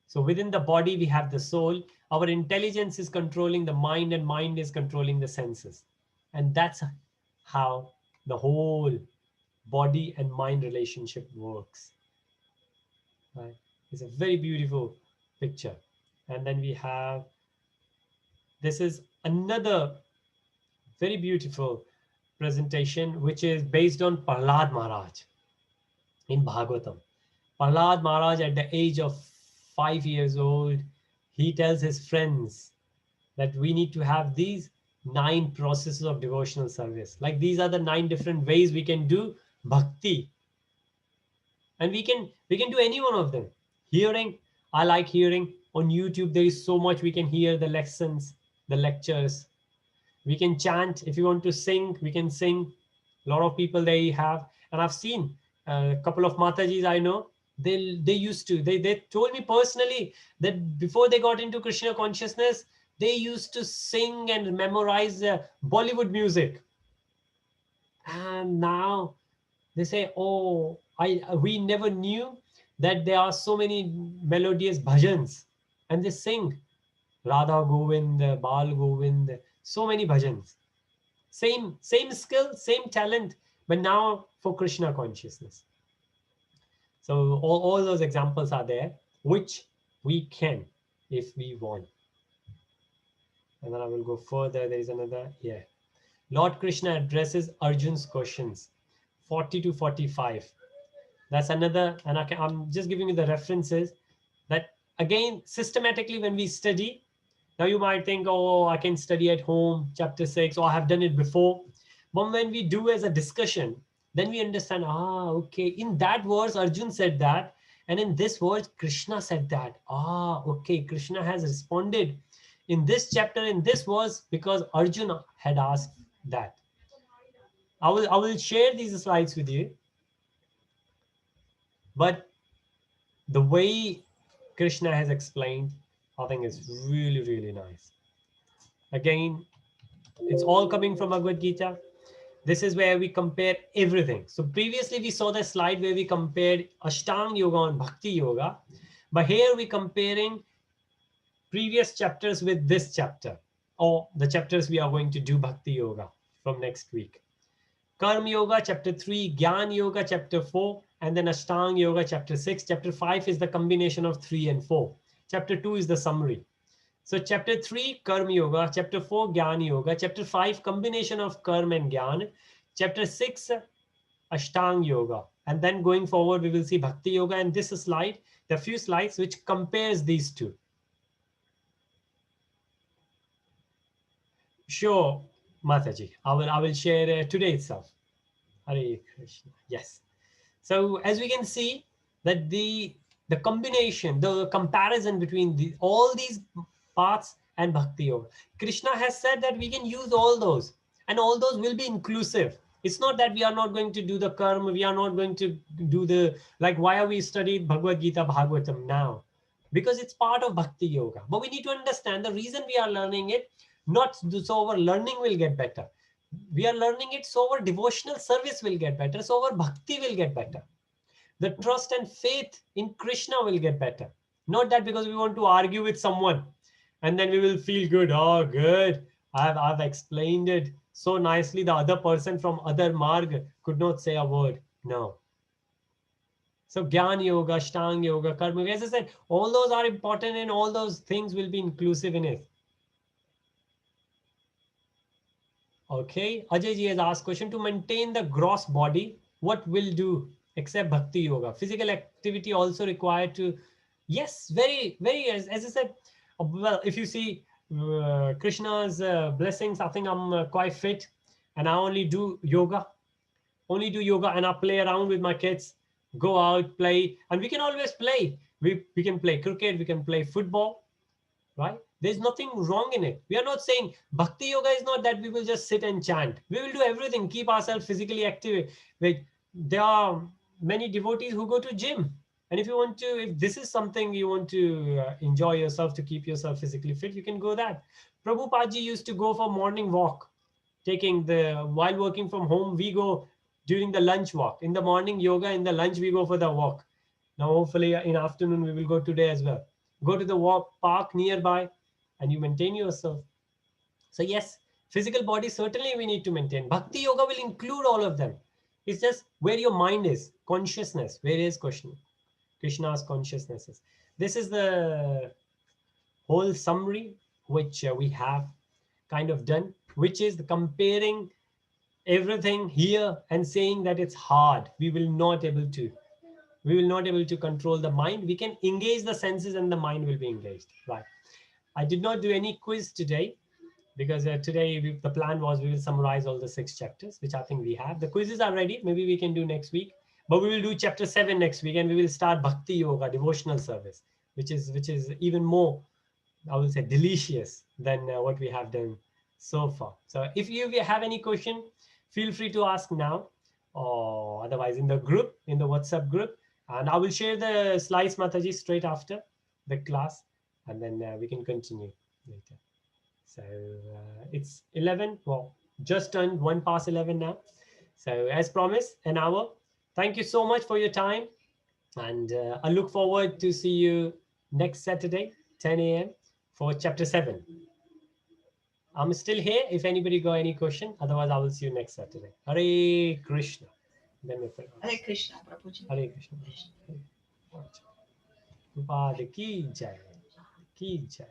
So within the body, we have the soul. Our intelligence is controlling the mind, and mind is controlling the senses. And that's how the whole body and mind relationship works. Right? It's a very beautiful picture. And then we have, this is another very beautiful presentation, which is based on Prahlad Maharaj in Bhagavatam. Prahlad Maharaj, at the age of 5 years old, he tells his friends that we need to have these 9 processes of devotional service. Like these are the 9 different ways we can do bhakti. And we can do any one of them. Hearing, I like hearing. On YouTube, there is so much we can hear, the lessons, the lectures. We can chant. If you want to sing, we can sing. A lot of people they have. And I've seen a couple of Matajis I know, they used to, they told me personally that before they got into Krishna consciousness, they used to sing and memorize Bollywood music. And now they say, oh, we never knew that there are so many melodious bhajans. And they sing Radha Govind, Bal Govind, so many bhajans. Same skill, same talent, but now for Krishna consciousness. So all those examples are there, which we can if we want. And then I will go further. There is another, yeah. Lord Krishna addresses Arjun's questions, 40 to 45. That's another, and I'm just giving you the references that, again, systematically when we study, now you might think, oh, I can study at home, chapter 6, or I have done it before. But when we do as a discussion, then we understand, okay, in that verse, Arjun said that. And in this verse, Krishna said that. Okay, Krishna has responded in this chapter, in this verse, because Arjun had asked that. I will share these slides with you. But the way Krishna has explained, I think is really, really nice. Again, it's all coming from Bhagavad Gītā. This is where we compare everything. So previously we saw the slide where we compared Ashtanga Yoga and Bhakti Yoga. But here we're comparing previous chapters with this chapter, or the chapters we are going to do Bhakti Yoga from next week. Karma Yoga, chapter 3, Gyan Yoga, chapter 4, and then Ashtanga Yoga, chapter 6. Chapter 5 is the combination of 3 and 4. Chapter 2 is the summary. So chapter 3, Karma Yoga, chapter 4, Gyan Yoga, chapter 5, combination of Karma and Gyan, chapter 6, Ashtanga Yoga. And then going forward, we will see Bhakti Yoga. And this slide, there are few slides which compares these two. Sure, Mataji, I will share today itself. Hare Krishna. Yes. So as we can see that the combination, the comparison between all these paths and Bhakti Yoga, Krishna has said that we can use all those, and all those will be inclusive. It's not that we are not going to do the karma, we are not going to do the, like, why are we studying Bhagavad Gītā, Bhagavatam now? Because it's part of Bhakti Yoga. But we need to understand the reason we are learning it, not so our learning will get better. We are learning it so our devotional service will get better, so our bhakti will get better. The trust and faith in Krishna will get better. Not that because we want to argue with someone and then we will feel good. Oh, good. I've explained it so nicely. The other person from other marg could not say a word. No. So Gyan Yoga, Ashtanga Yoga, Karma Yoga, as I said, all those are important and all those things will be inclusive in it. Okay, Ajay ji has asked question, to maintain the gross body, what will do except Bhakti Yoga? Physical activity also required to, yes, very, very, as I said, well, if you see Krishna's blessings, I think I'm quite fit and I only do yoga and I play around with my kids, go out, play, and we can always play. We can play cricket, we can play football, right? There's nothing wrong in it. We are not saying bhakti yoga is not that we will just sit and chant. We will do everything, keep ourselves physically active. Like, there are many devotees who go to gym. And if you want to, if this is something you want to enjoy yourself, to keep yourself physically fit, you can go that. Prabhupada ji used to go for morning walk, while working from home, we go during the lunch walk. In the morning yoga, in the lunch we go for the walk. Now hopefully in afternoon we will go today as well. Go to the walk park nearby and you maintain yourself. So yes, physical body certainly we need to maintain. Bhakti yoga will include all of them. It's just where your mind is, consciousness. Where is Krishna's consciousness is. This is the whole summary which we have kind of done, which is the comparing everything here and saying that it's hard. We will not able to control the mind. We can engage the senses and the mind will be engaged, right? I did not do any quiz today because today the plan was we will summarize all the 6 chapters, which I think we have. The quizzes are ready. Maybe we can do next week, but we will do chapter 7 next week, and we will start bhakti yoga, devotional service, which is even more, I will say, delicious than what we have done so far. So if you have any question, feel free to ask now, or otherwise in the group, in the WhatsApp group, and I will share the slides, Mataji, straight after the class, and then we can continue later. So it's 11, well, just turned 1 past 11 now. So as promised, an hour. Thank you so much for your time. And I look forward to see you next Saturday, 10 a.m. for chapter 7. I'm still here if anybody got any question. Otherwise, I will see you next Saturday. Hare Krishna. Then we pray. Hare Krishna, Prabhuji. Hare Krishna. Prabhupada ki jai. Ki jai.